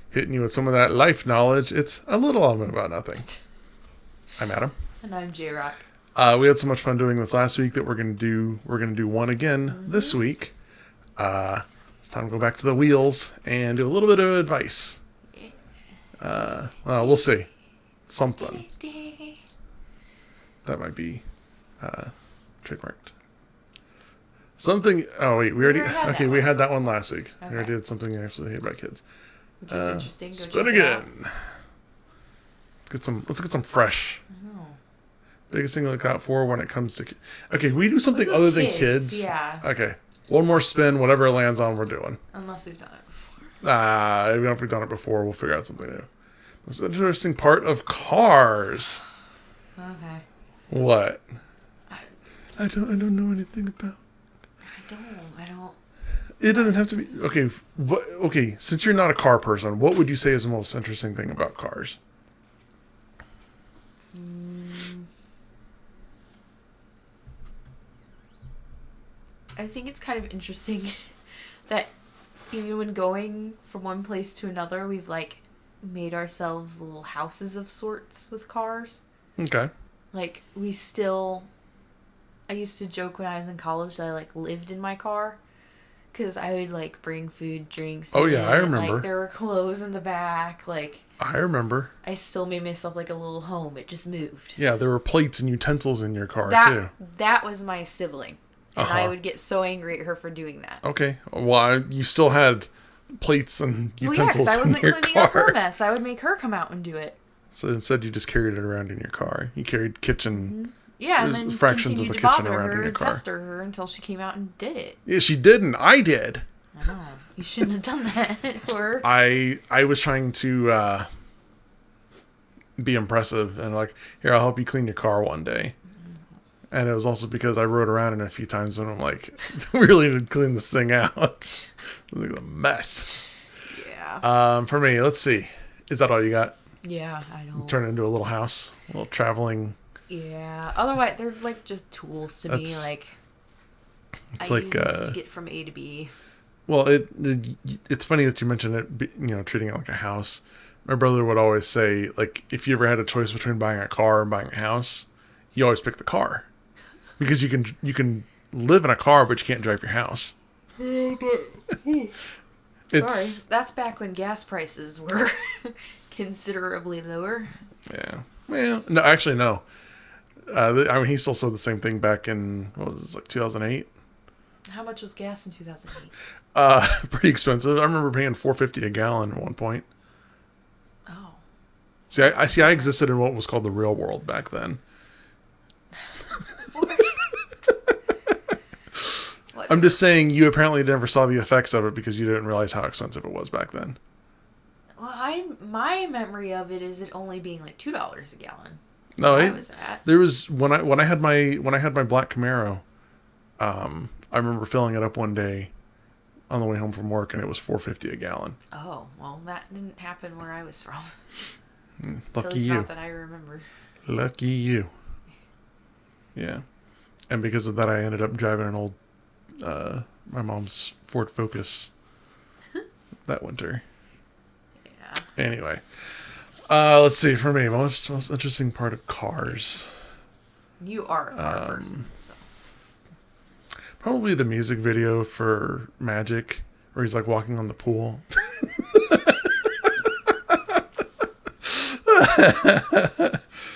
hitting you with some of that life knowledge. It's a little element about nothing. I'm Adam. And I'm J-Rock. We had so much fun doing this last week that we're gonna do one again this week. It's time to go back to the wheels and do a little bit of advice. Well, we'll see. Something that might be trademarked. Something. Oh wait, we had that one last week. Okay. We already did something actually about kids. Which was interesting. Go spin again. Let's get some fresh. Biggest thing to look out for when it comes to. Okay, we do something other than kids. Yeah. Okay, one more spin. Whatever it lands on, we're doing. Unless we've done it before. Even if we've done it before, we'll figure out something new. Most interesting part of cars. Okay. What? I don't know anything about. I don't. It doesn't have to be okay. Okay, since you're not a car person, what would you say is the most interesting thing about cars? I think it's kind of interesting that even when going from one place to another, we've like made ourselves little houses of sorts with cars. Okay. Like I used to joke when I was in college that I like lived in my car because I would like bring food, drinks. Oh yeah, I remember. Like there were clothes in the back. Like I remember. I still made myself like a little home. It just moved. Yeah, there were plates and utensils in your car too. That was my sibling. And I would get so angry at her for doing that. Okay. Well, you still had plates and utensils I wasn't in your cleaning car. up her mess. I would make her come out and do it. So instead, you just carried it around in your car. You carried kitchen. Mm-hmm. Yeah, and then fractions of a kitchen around in your car. Pester her until she came out and did it. Yeah, she didn't. I did. I know. You shouldn't have done that for her. I was trying to be impressive and like, here, I'll help you clean your car one day. And it was also because I rode around in it a few times and I'm like, we really need to clean this thing out. It was a mess. Yeah. For me, let's see. Is that all you got? Yeah, I don't. Turn it into a little house, a little traveling. Yeah. Otherwise, they're like just tools to me. Like, it's use this to get from A to B. Well, it's funny that you mentioned it. Treating it like a house. My brother would always say, like, if you ever had a choice between buying a car and buying a house, you always pick the car. Because you can live in a car, but you can't drive your house. Sorry, that's back when gas prices were considerably lower. Yeah. Well, no, actually, no. I mean, he still said the same thing back in, what was it, like 2008? How much was gas in 2008? Pretty expensive. I remember paying $4.50 a gallon at one point. Oh. See, I existed in what was called the real world back then. I'm just saying you apparently never saw the effects of it because you didn't realize how expensive it was back then. Well, my memory of it is it only being like $2 a gallon. No, there was when I had my black Camaro. I remember filling it up one day on the way home from work, and it was $4.50 a gallon. Oh well, that didn't happen where I was from. Lucky At least you. Not that I remember. Lucky you. Yeah, and because of that, I ended up driving an old. My mom's Ford Focus that winter. Yeah. Anyway, let's see. For me, most interesting part of cars. You are a car person, so. Probably the music video for Magic, where he's like walking on the pool.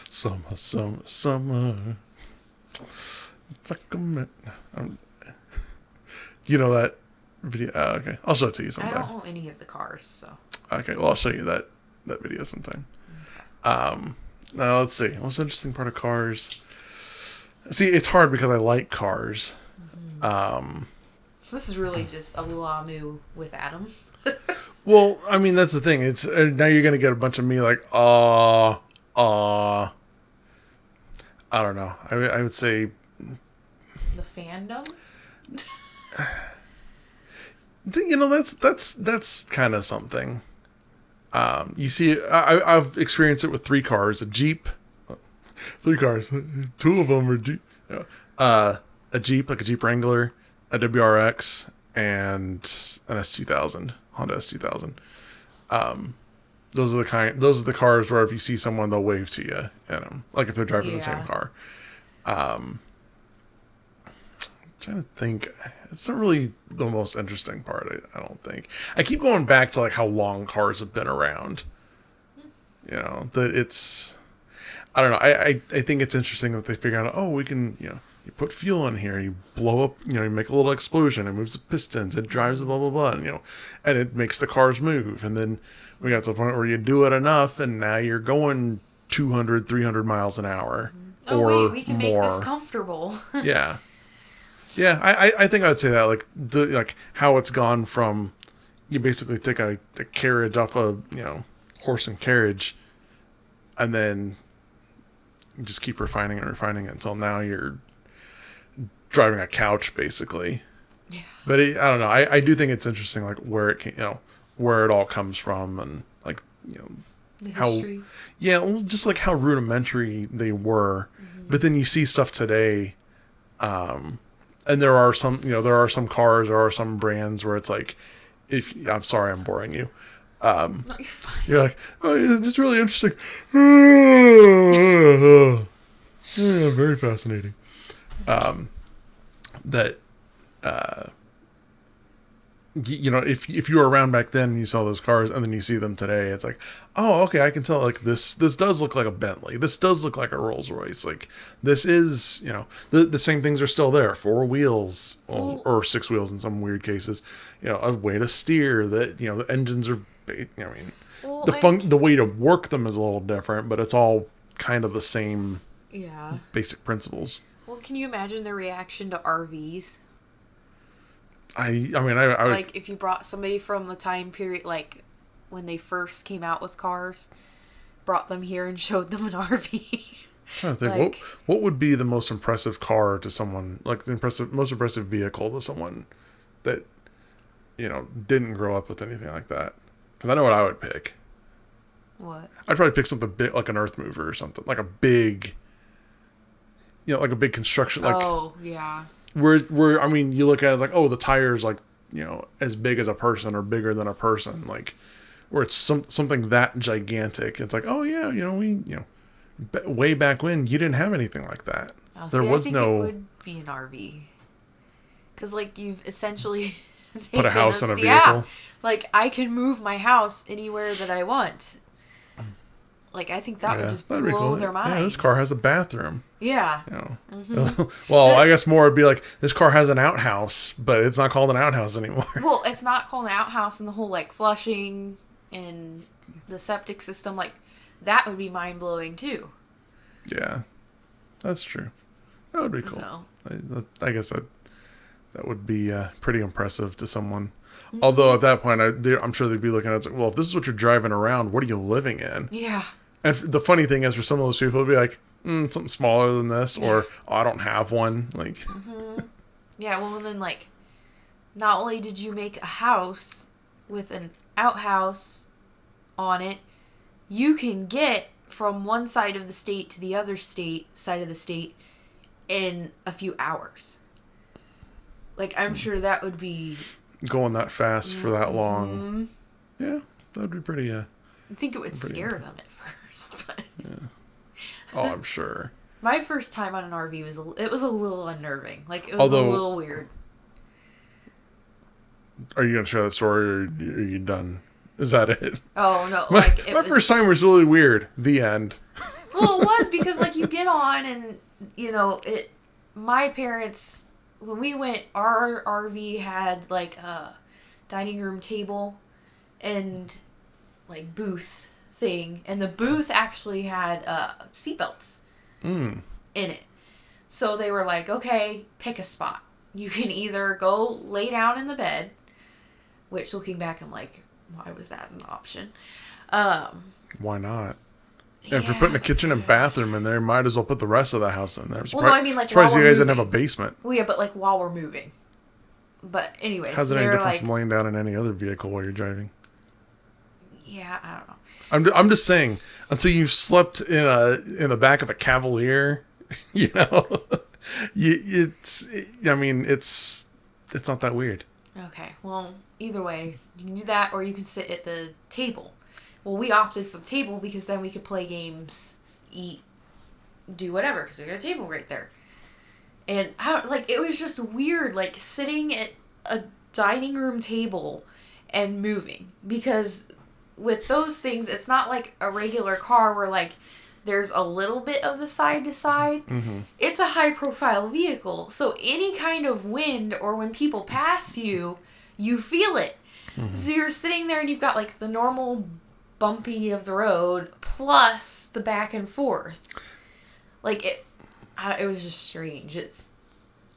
Summer. Fuck you know that video? Oh, okay. I'll show it to you sometime. I don't know any of the cars, so. Okay, well, I'll show you that video sometime. Okay. Now, let's see. What's the interesting part of cars? See, it's hard because I like cars. Mm-hmm. So this is really just a Lulamu with Adam. Well, I mean, that's the thing. It's now you're going to get a bunch of me like, I don't know. I would say... The fandoms? That's kind of something. You see, I've experienced it with 3 cars: a Jeep, 3 cars, 2 of them are Jeep, a Jeep, like a Jeep Wrangler, a WRX, and an S2000, Honda S2000. Those are the cars where if you see someone, they'll wave to you in them, like if they're driving the same Yeah. car. Trying to think. It's not really the most interesting part. I don't think. I keep going back to like how long cars have been around. That it's. I don't know. I think it's interesting that they figure out. Oh, we can. You put fuel in here. You blow up. You make a little explosion. It moves the pistons. It drives the blah blah blah. And it makes the cars move. And then we got to the point where you do it enough, and now you're going 200, 300 miles an hour Oh or wait, we can more. make this comfortable. Yeah. Yeah, I think I would say that like how it's gone from you basically take a carriage off a horse and carriage, and then you just keep refining it until now you're driving a couch basically. Yeah. But I don't know. I do think it's interesting like where it can, where it all comes from and like The how history. well, just like how rudimentary they were. But then you see stuff today. And there are some cars, there are some brands where it's like, I'm sorry, I'm boring you. No, you're fine. You're like, oh, it's really interesting. Yeah, very fascinating. That, if you were around back then and you saw those cars and then you see them today, it's like, oh, okay, I can tell like this does look like a Bentley. This does look like a Rolls Royce. Like this is, the same things are still there. 4 wheels or 6 wheels in some weird cases, a way to steer that, the engines are, Well, the way to work them is a little different, but it's all kind of the same yeah. basic principles. Well, can you imagine the reaction to RVs? I mean, I would, Like if you brought somebody from the time period, like when they first came out with cars, brought them here and showed them an RV. trying to think like- what would be the most impressive car to someone, like the most impressive vehicle to someone that didn't grow up with anything like that. Because I know what I would pick. What? I'd probably pick something big, like an earth mover or something, like a big, like a big construction, like Oh, yeah. where I mean, you look at it like, oh, the tire's like as big as a person or bigger than a person, like where it's something that gigantic. It's like, oh yeah, way back when you didn't have anything like that. Oh, There see, was I think no it would be an RV. Because, like, you've essentially put a house in a vehicle. Yeah. Like, I can move my house anywhere that I want. Like, I think that would just that'd be blow cool. their minds. Yeah, this car has a bathroom. Yeah. Well, I guess more would be like, this car has an outhouse, but it's not called an outhouse anymore. Well, it's not called an outhouse, and the whole, like, flushing and the septic system, like, that would be mind-blowing, too. Yeah, that's true. That would be cool. So. I guess that would be pretty impressive to someone. Although at that point, I'm sure they'd be looking at it, well, if this is what you're driving around, what are you living in? Yeah. And the funny thing is, for some of those people, it'd be like, something smaller than this, or oh, I don't have one. Like, Yeah, well, and then, like, not only did you make a house with an outhouse on it, you can get from one side of the state to the other side of the state in a few hours. Like, I'm sure that would be... going that fast for that long. Yeah, that would be pretty... I think it would scare them at first, but... Oh, I'm sure. My first time on an RV was a little unnerving. Like, it was Although- a little weird. Are you going to share that story, or are you done? Is that it? Oh, no. My, Like, it my was, first time was really weird. The end. Well, it was because, like, you get on and, my parents, when we went, our RV had, like, a dining room table and, like, booth thing. And the booth actually had seatbelts in it. So they were like, okay, pick a spot. You can either go lay down in the bed, which looking back, I'm like, why was that an option? Why not? If you're putting a kitchen and bathroom in there, might as well put the rest of the house in there. Well, no, I mean, like, surprised while you we're guys didn't have a moving. basement. Well, yeah, but like while we're moving. But anyways, How's it they any were different like, from laying down in any other vehicle while you're driving? yeah, I don't know. I'm just saying, until you've slept in the back of a Cavalier, it's not that weird. Okay, well, either way, you can do that, or you can sit at the table. Well, we opted for the table because then we could play games, eat, do whatever, because we got a table right there. And it was just weird, like sitting at a dining room table and moving, because with those things, it's not like a regular car where like there's a little bit of the side to side. Mm-hmm. It's a high profile vehicle, so any kind of wind or when people pass you, you feel it. Mm-hmm. So you're sitting there and you've got like the normal bumpy of the road plus the back and forth. Like it was just strange.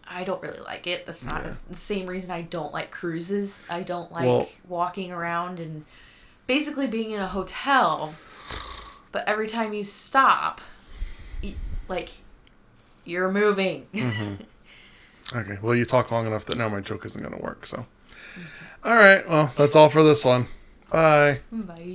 I don't really like it. That's not the same reason I don't like cruises. I don't like walking around and basically being in a hotel, but every time you stop, you're moving. Mm-hmm. Okay, well, you talk long enough that now my joke isn't going to work, so. Okay. All right, well, that's all for this one. Bye. Bye.